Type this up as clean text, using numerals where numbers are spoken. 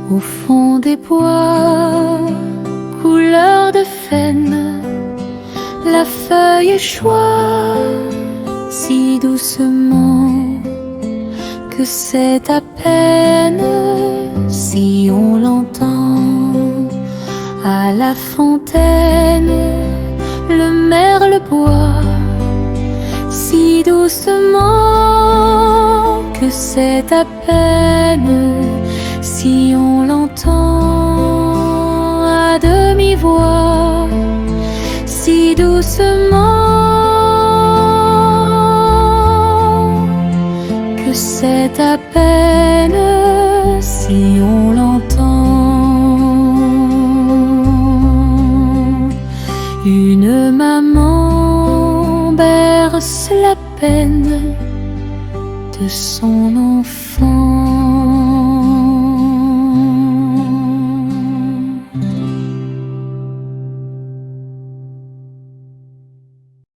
Au fond des bois, couleur de faine, la feuille échoit si doucement que c'est à peine si on l'entend. À la fontaine, le merle boit si doucement que c'est à peine si on l'entend à demi-voix, si doucement que c'est à peine si on l'entend. Une maman berce la peine de son enfant.